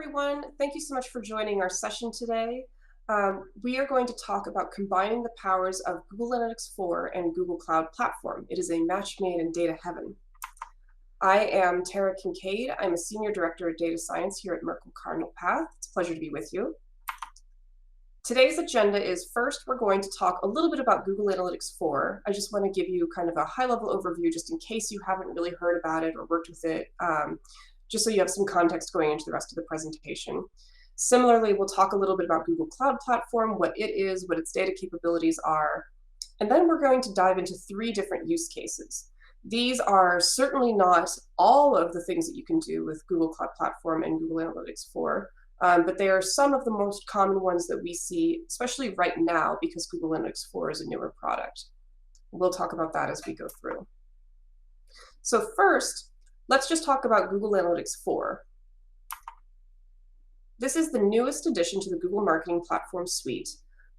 everyone. Thank you so much for joining our session today. We are going to talk about combining the powers of Google Analytics 4 and Google Cloud Platform. It is a match made in data heaven. I am Tara Kincaid. I'm a Senior Director of Data Science here at Merkle Cardinal Path. It's a pleasure to be with you. Today's agenda is, first, we're going to talk a little bit about Google Analytics 4. I just want to give you kind of a high-level overview just in case you haven't really heard about it or worked with it, just so you have some context going into the rest of the presentation. Similarly, we'll talk a little bit about Google Cloud Platform, what it is, what its data capabilities are, and then we're going to dive into 3 different use cases. These are certainly not all of the things that you can do with Google Cloud Platform and Google Analytics 4, but they are some of the most common ones that we see, especially right now, because Google Analytics 4 is a newer product. We'll talk about that as we go through. So first, let's just talk about Google Analytics 4. This is the newest addition to the Google Marketing Platform suite.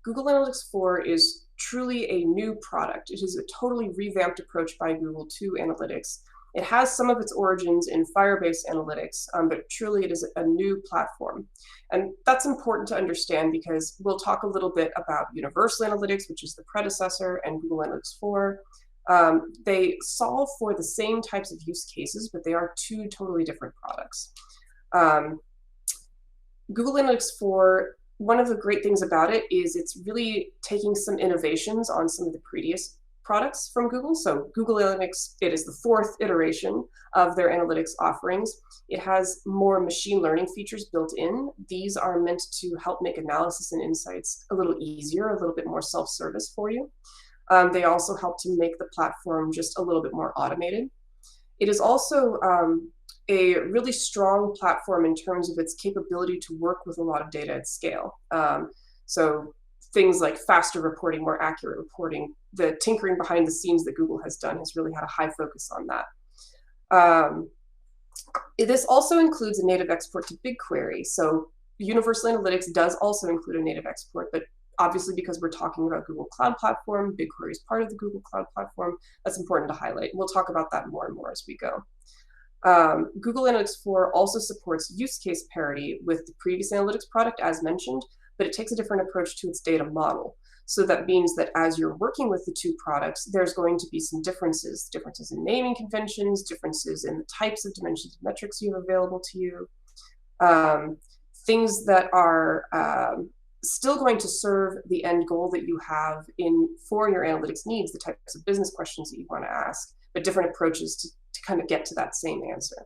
Google Analytics 4 is truly a new product. It is a totally revamped approach by Google to analytics. It has some of its origins in Firebase Analytics, but truly it is a new platform. And that's important to understand because we'll talk a little bit about Universal Analytics, which is the predecessor, and Google Analytics 4. They solve for the same types of use cases, but they are 2 totally different products. Google Analytics 4, one of the great things about it is it's really taking some innovations on some of the previous products from Google. So Google Analytics, it is the 4th iteration of their analytics offerings. It has more machine learning features built in. These are meant to help make analysis and insights a little easier, a little bit more self-service for you. They also help to make the platform just a little bit more automated. It is also a really strong platform in terms of its capability to work with a lot of data at scale. So things like faster reporting, more accurate reporting, the tinkering behind the scenes that Google has done has really had a high focus on that. This also includes a native export to BigQuery. So Universal Analytics does also include a native export, but obviously because we're talking about Google Cloud Platform, BigQuery is part of the Google Cloud Platform, that's important to highlight. We'll talk about that more and more as we go. Google Analytics 4 also supports use case parity with the previous analytics product, as mentioned, but it takes a different approach to its data model. So that means that as you're working with the 2 products, there's going to be some differences in naming conventions, differences in the types of dimensions and metrics you have available to you, things that are still going to serve the end goal that you have for your analytics needs, the types of business questions that you want to ask, but different approaches to kind of get to that same answer.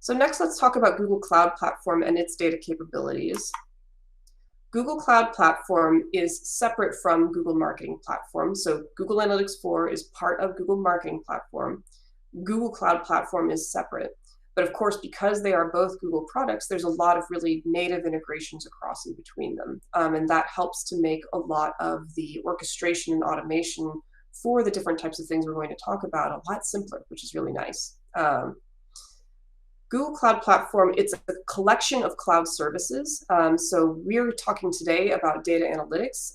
So next, let's talk about Google Cloud Platform and its data capabilities. Google Cloud Platform is separate from Google Marketing Platform. So Google Analytics 4 is part of Google Marketing Platform. Google Cloud Platform is separate. But of course, because they are both Google products, there's a lot of really native integrations across and between them. And that helps to make a lot of the orchestration and automation for the different types of things we're going to talk about a lot simpler, which is really nice. Google Cloud Platform, it's a collection of cloud services. So we're talking today about data analytics.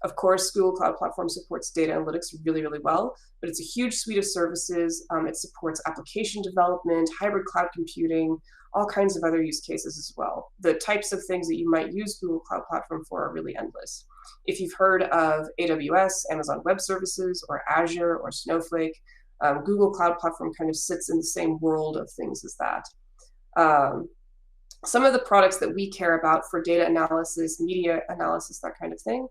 Of course, Google Cloud Platform supports data analytics really, really well, but it's a huge suite of services. It supports application development, hybrid cloud computing, all kinds of other use cases as well. The types of things that you might use Google Cloud Platform for are really endless. If you've heard of AWS, Amazon Web Services, or Azure, or Snowflake, Google Cloud Platform kind of sits in the same world of things as that. Some of the products that we care about for data analysis, media analysis, that kind of thing,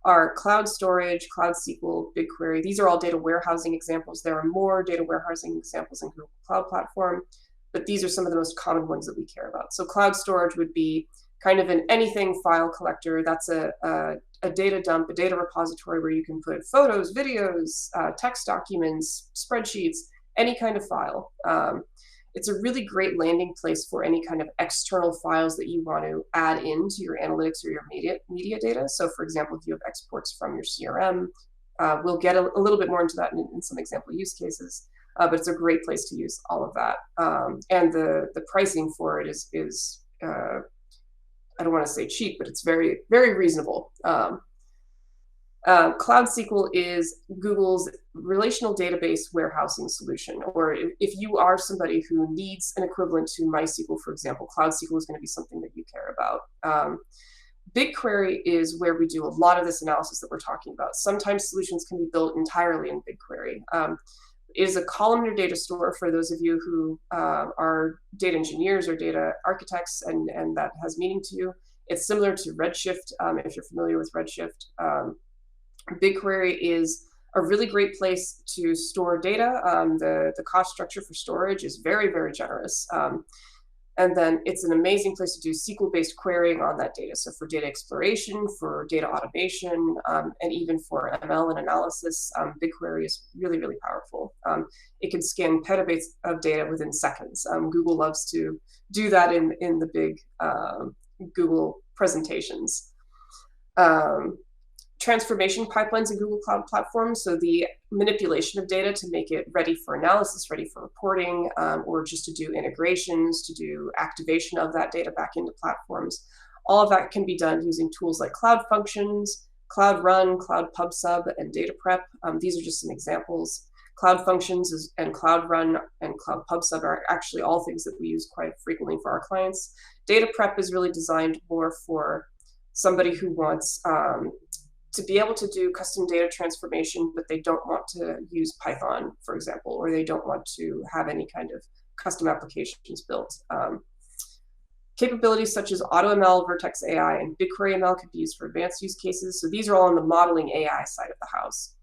are cloud storage, Cloud SQL, BigQuery. These are all data warehousing examples. There are more data warehousing examples in Google Cloud Platform, but these are some of the most common ones that we care about. So cloud storage would be kind of an anything file collector. That's a data dump, a data repository where you can put photos, videos, text documents, spreadsheets, any kind of file. It's a really great landing place for any kind of external files that you want to add into your analytics or your media data. So for example, if you have exports from your CRM, we'll get a little bit more into that in some example use cases, but it's a great place to use all of that. And the pricing for it is I don't want to say cheap, but it's very, very reasonable. Cloud SQL is Google's relational database warehousing solution, or if you are somebody who needs an equivalent to MySQL, for example, Cloud SQL is going to be something that you care about. BigQuery is where we do a lot of this analysis that we're talking about. Sometimes solutions can be built entirely in BigQuery. It is a columnar data store for those of you who are data engineers or data architects, and that has meaning to you. It's similar to Redshift, if you're familiar with Redshift. BigQuery is a really great place to store data. The cost structure for storage is very, very generous. And then it's an amazing place to do SQL-based querying on that data. So for data exploration, for data automation, and even for ML and analysis, BigQuery is really, really powerful. It can scan petabytes of data within seconds. Google loves to do that in the big Google presentations. Transformation pipelines in Google Cloud Platform, so the manipulation of data to make it ready for analysis, ready for reporting, or just to do integrations, to do activation of that data back into platforms. All of that can be done using tools like Cloud Functions, Cloud Run, Cloud PubSub, and Data Prep. These are just some examples. Cloud Functions and Cloud Run and Cloud PubSub are actually all things that we use quite frequently for our clients. Data Prep is really designed more for somebody who wants to be able to do custom data transformation, but they don't want to use Python, for example, or they don't want to have any kind of custom applications built. Capabilities such as AutoML, Vertex AI, and BigQuery ML could be used for advanced use cases. So these are all on the modeling AI side of the house.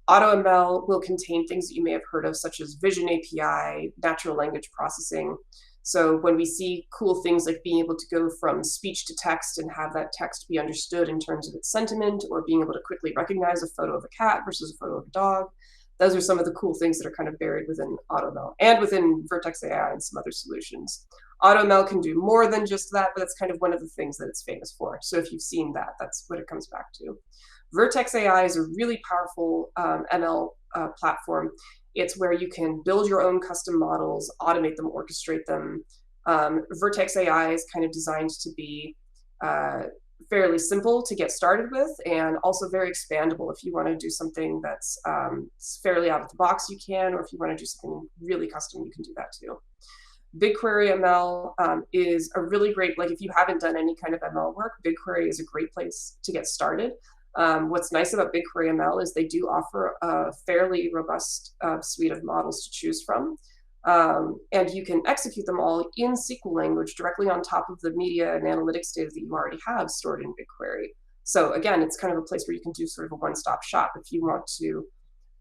AutoML will contain things that you may have heard of, such as Vision API, natural language processing. So when we see cool things like being able to go from speech to text and have that text be understood in terms of its sentiment, or being able to quickly recognize a photo of a cat versus a photo of a dog, those are some of the cool things that are kind of buried within AutoML and within Vertex AI and some other solutions. AutoML can do more than just that, but that's kind of one of the things that it's famous for. So if you've seen that, that's what it comes back to. Vertex AI is a really powerful ML platform. It's where you can build your own custom models, automate them, orchestrate them. Vertex AI is kind of designed to be fairly simple to get started with, and also very expandable. If you want to do something that's fairly out of the box, you can, or if you want to do something really custom, you can do that too. BigQuery ML is a really great, like if you haven't done any kind of ML work, BigQuery is a great place to get started. What's nice about BigQuery ML is they do offer a fairly robust suite of models to choose from. And you can execute them all in SQL language directly on top of the media and analytics data that you already have stored in BigQuery. So again, it's kind of a place where you can do sort of a one-stop shop. If you want to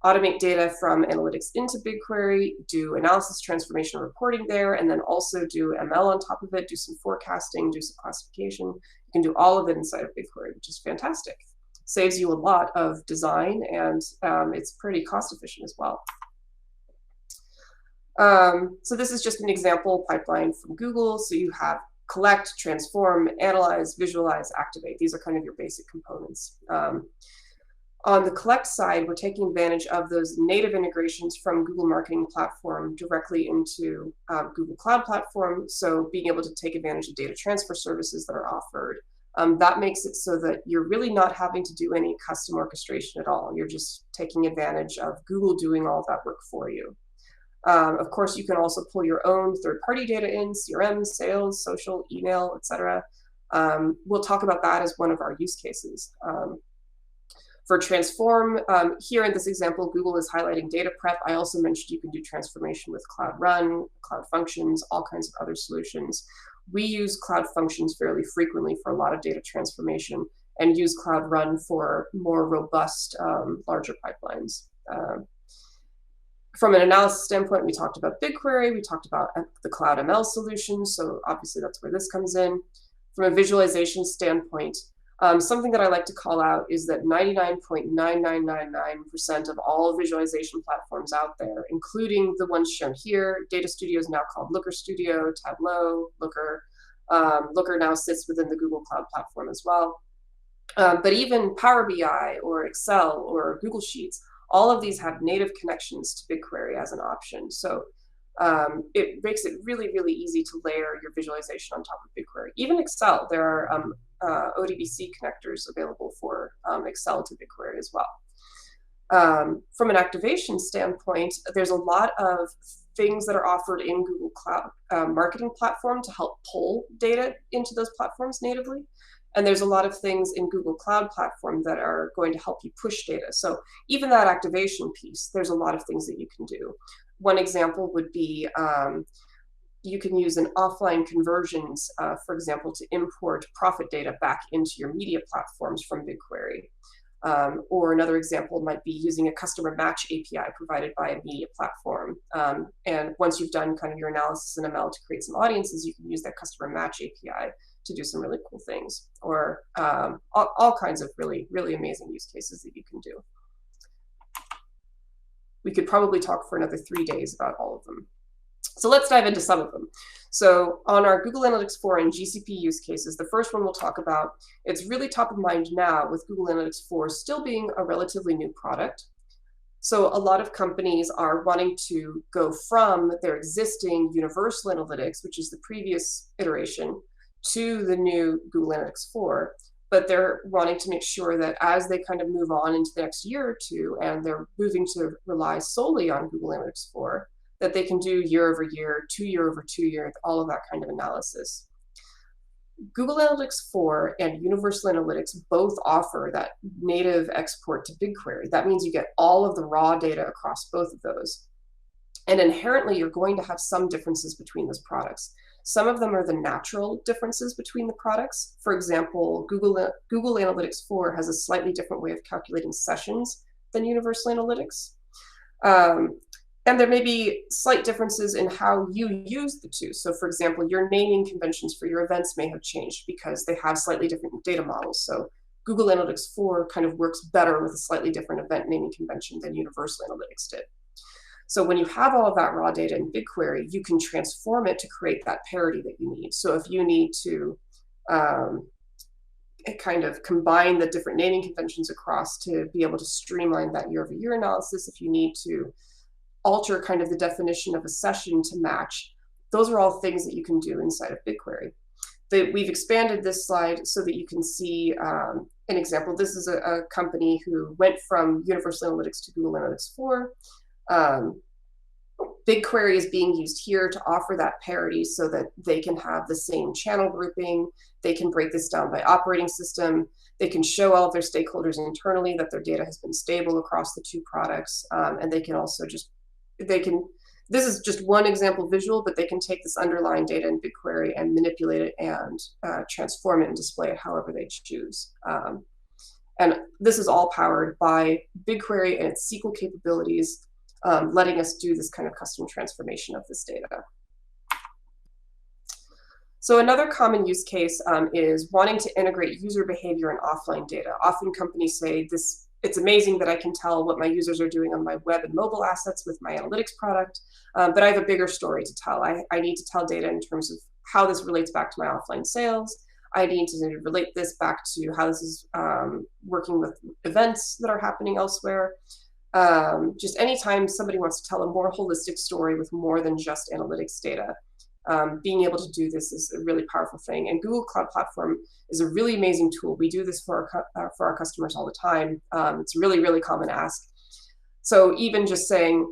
automate data from analytics into BigQuery, do analysis, transformation, reporting there, and then also do ML on top of it, do some forecasting, do some classification. You can do all of it inside of BigQuery, which is fantastic. Saves you a lot of design, and it's pretty cost efficient as well. So this is just an example pipeline from Google. So you have collect, transform, analyze, visualize, activate. These are kind of your basic components. On the collect side, we're taking advantage of those native integrations from Google Marketing Platform directly into Google Cloud Platform. So being able to take advantage of data transfer services that are offered. That makes it so that you're really not having to do any custom orchestration at all. You're just taking advantage of Google doing all of that work for you. Of course, you can also pull your own third-party data in, CRM, sales, social, email, etc. We'll talk about that as one of our use cases. For transform, here in this example, Google is highlighting data prep. I also mentioned you can do transformation with Cloud Run, Cloud Functions, all kinds of other solutions. We use Cloud Functions fairly frequently for a lot of data transformation, and use Cloud Run for more robust, larger pipelines. From an analysis standpoint, we talked about BigQuery, we talked about the Cloud ML solution, so obviously that's where this comes in. From a visualization standpoint, something that I like to call out is that 99.9999% of all visualization platforms out there, including the ones shown here, Data Studio is now called Looker Studio, Tableau, Looker. Looker now sits within the Google Cloud Platform as well. But even Power BI or Excel or Google Sheets, all of these have native connections to BigQuery as an option. So it makes it really, really easy to layer your visualization on top of BigQuery. Even Excel, there are ODBC connectors available for Excel to BigQuery as well. From an activation standpoint, there's a lot of things that are offered in Google Cloud Marketing Platform to help pull data into those platforms natively. And there's a lot of things in Google Cloud Platform that are going to help you push data. So even that activation piece, there's a lot of things that you can do. One example would be you can use an offline conversions, for example, to import profit data back into your media platforms from BigQuery. Or another example might be using a customer match API provided by a media platform. And once you've done kind of your analysis in ML to create some audiences, you can use that customer match API to do some really cool things, or all kinds of really, really amazing use cases that you can do. We could probably talk for another 3 days about all of them. So let's dive into some of them. So on our Google Analytics 4 and GCP use cases, the first one we'll talk about, it's really top of mind now with Google Analytics 4 still being a relatively new product. So a lot of companies are wanting to go from their existing Universal Analytics, which is the previous iteration, to the new Google Analytics 4. But they're wanting to make sure that as they kind of move on into the next year or two, and they're moving to rely solely on Google Analytics 4, that they can do year over year, 2 year over 2 year, all of that kind of analysis. Google Analytics 4 and Universal Analytics both offer that native export to BigQuery. That means you get all of the raw data across both of those. And inherently, you're going to have some differences between those products. Some of them are the natural differences between the products. For example, Google Analytics 4 has a slightly different way of calculating sessions than Universal Analytics. And there may be slight differences in how you use the two. So for example, your naming conventions for your events may have changed because they have slightly different data models. So Google Analytics 4 kind of works better with a slightly different event naming convention than Universal Analytics did. So when you have all of that raw data in BigQuery, you can transform it to create that parity that you need. So if you need to kind of combine the different naming conventions across to be able to streamline that year-over-year analysis, if you need to alter kind of the definition of a session to match, those are all things that you can do inside of BigQuery. We've expanded this slide so that you can see an example. This is a company who went from Universal Analytics to Google Analytics 4. BigQuery is being used here to offer that parity so that they can have the same channel grouping. They can break this down by operating system. They can show all of their stakeholders internally that their data has been stable across the two products. And they can also just, this is just one example visual, but they can take this underlying data in BigQuery and manipulate it and transform it and display it however they choose. And this is all powered by BigQuery and its SQL capabilities, letting us do this kind of custom transformation of this data. So another common use case is wanting to integrate user behavior and offline data. Often companies say it's amazing that I can tell what my users are doing on my web and mobile assets with my analytics product, but I have a bigger story to tell. I need to tell data in terms of how this relates back to my offline sales. I need to relate this back to how this is working with events that are happening elsewhere. Just anytime somebody wants to tell a more holistic story with more than just analytics data, being able to do this is a really powerful thing. And Google Cloud Platform is a really amazing tool. We do this for our customers all the time. It's a really, really common ask. So even just saying,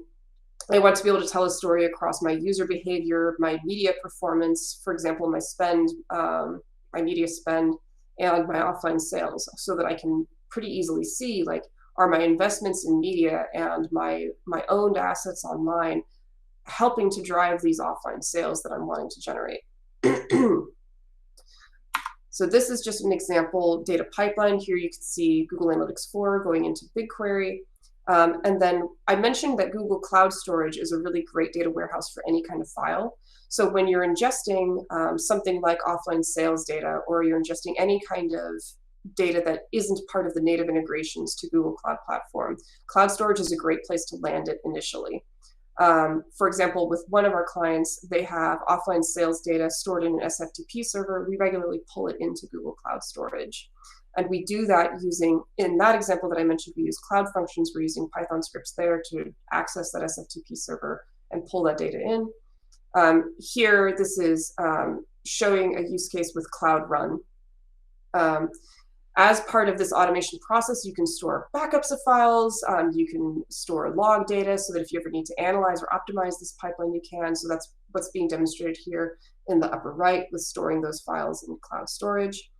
I want to be able to tell a story across my user behavior, my media performance, for example, my spend, my media spend, and my offline sales, so that I can pretty easily see, like, are my investments in media and my owned assets online helping to drive these offline sales that I'm wanting to generate? So this is just an example data pipeline. Here you can see Google Analytics 4 going into BigQuery. And then I mentioned that Google Cloud Storage is a really great data warehouse for any kind of file. So when you're ingesting something like offline sales data, or you're ingesting any kind of data that isn't part of the native integrations to Google Cloud Platform, Cloud Storage is a great place to land it initially. For example, with one of our clients, they have offline sales data stored in an SFTP server. We regularly pull it into Google Cloud Storage. And we do that using, in that example that I mentioned, we use Cloud Functions. We're using Python scripts there to access that SFTP server and pull that data in. Here, this is showing a use case with Cloud Run. As part of this automation process, you can store backups of files, you can store log data so that if you ever need to analyze or optimize this pipeline, you can. So that's what's being demonstrated here in the upper right with storing those files in cloud storage.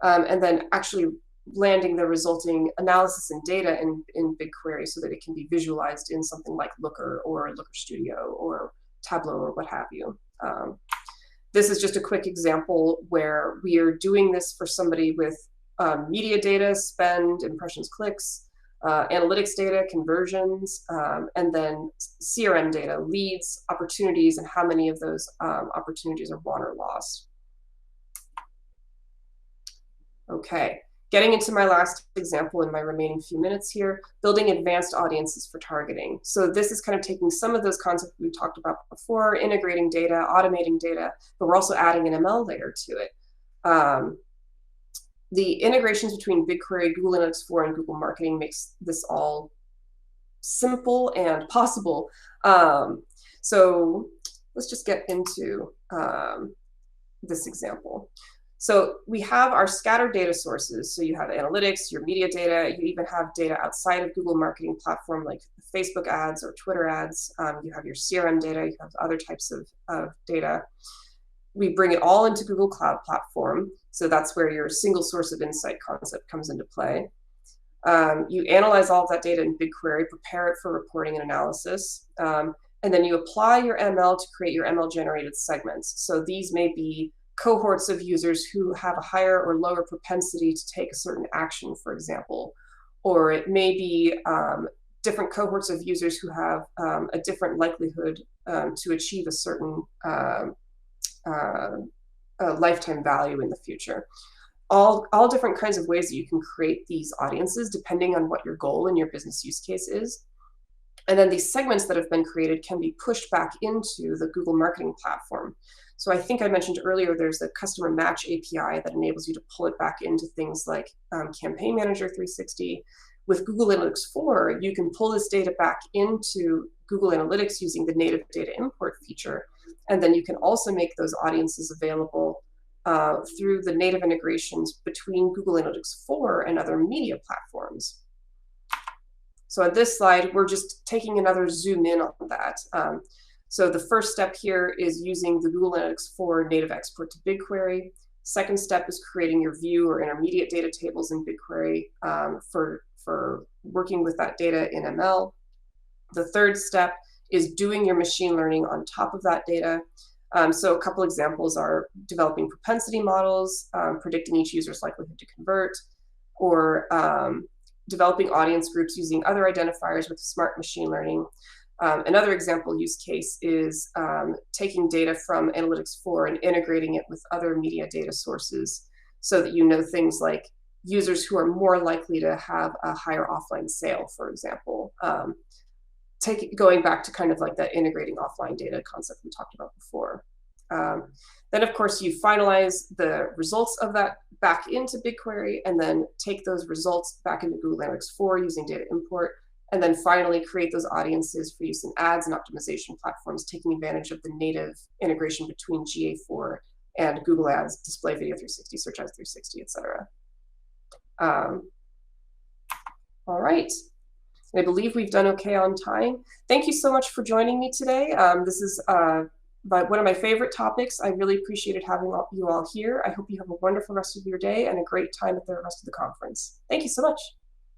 And then actually landing the resulting analysis and data in BigQuery so that it can be visualized in something like Looker or Looker Studio or Tableau or what have you. This is just a quick example where we are doing this for somebody with media data, spend, impressions, clicks, analytics data, conversions, and then CRM data, leads, opportunities, and how many of those opportunities are won or lost. Okay, getting into my last example in my remaining few minutes here, building advanced audiences for targeting. So this is kind of taking some of those concepts we talked about before, integrating data, automating data, but we're also adding an ML layer to it. The integrations between BigQuery, Google Analytics 4, and Google Marketing makes this all simple and possible. So let's just get into this example. So we have our scattered data sources. So you have analytics, your media data, you even have data outside of Google Marketing Platform like Facebook ads or Twitter ads. You have your CRM data, you have other types of data. We bring it all into Google Cloud Platform. So that's where your single source of insight concept comes into play. You analyze all of that data in BigQuery, prepare it for reporting and analysis. And then you apply your ML to create your ML generated segments. So these may be cohorts of users who have a higher or lower propensity to take a certain action, for example. Or it may be different cohorts of users who have a different likelihood to achieve a certain lifetime value in the future. All different kinds of ways that you can create these audiences depending on what your goal and your business use case is. And then these segments that have been created can be pushed back into the Google Marketing Platform. So I think I mentioned earlier, there's a customer match API that enables you to pull it back into things like Campaign Manager 360. With Google Analytics 4, you can pull this data back into Google Analytics using the native data import feature. And then you can also make those audiences available through the native integrations between Google Analytics 4 and other media platforms. So on this slide, we're just taking another zoom in on that. So the first step here is using the Google Analytics 4 native export to BigQuery. Second step is creating your view or intermediate data tables in BigQuery for working with that data in ML. The third step is doing your machine learning on top of that data. So a couple examples are developing propensity models, predicting each user's likelihood to convert, or developing audience groups using other identifiers with smart machine learning. Another example use case is taking data from Analytics 4 and integrating it with other media data sources so that you know things like users who are more likely to have a higher offline sale, for example. Going back to kind of like that integrating offline data concept we talked about before. Then, of course, you finalize the results of that back into BigQuery and then take those results back into Google Analytics 4 using data import, and then finally create those audiences for use in ads and optimization platforms, taking advantage of the native integration between GA4 and Google Ads, Display Video 360, Search Ads 360, etc. All right. I believe we've done okay on time. Thank you so much for joining me today. This is one of my favorite topics. I really appreciated having you all here. I hope you have a wonderful rest of your day and a great time at the rest of the conference. Thank you so much.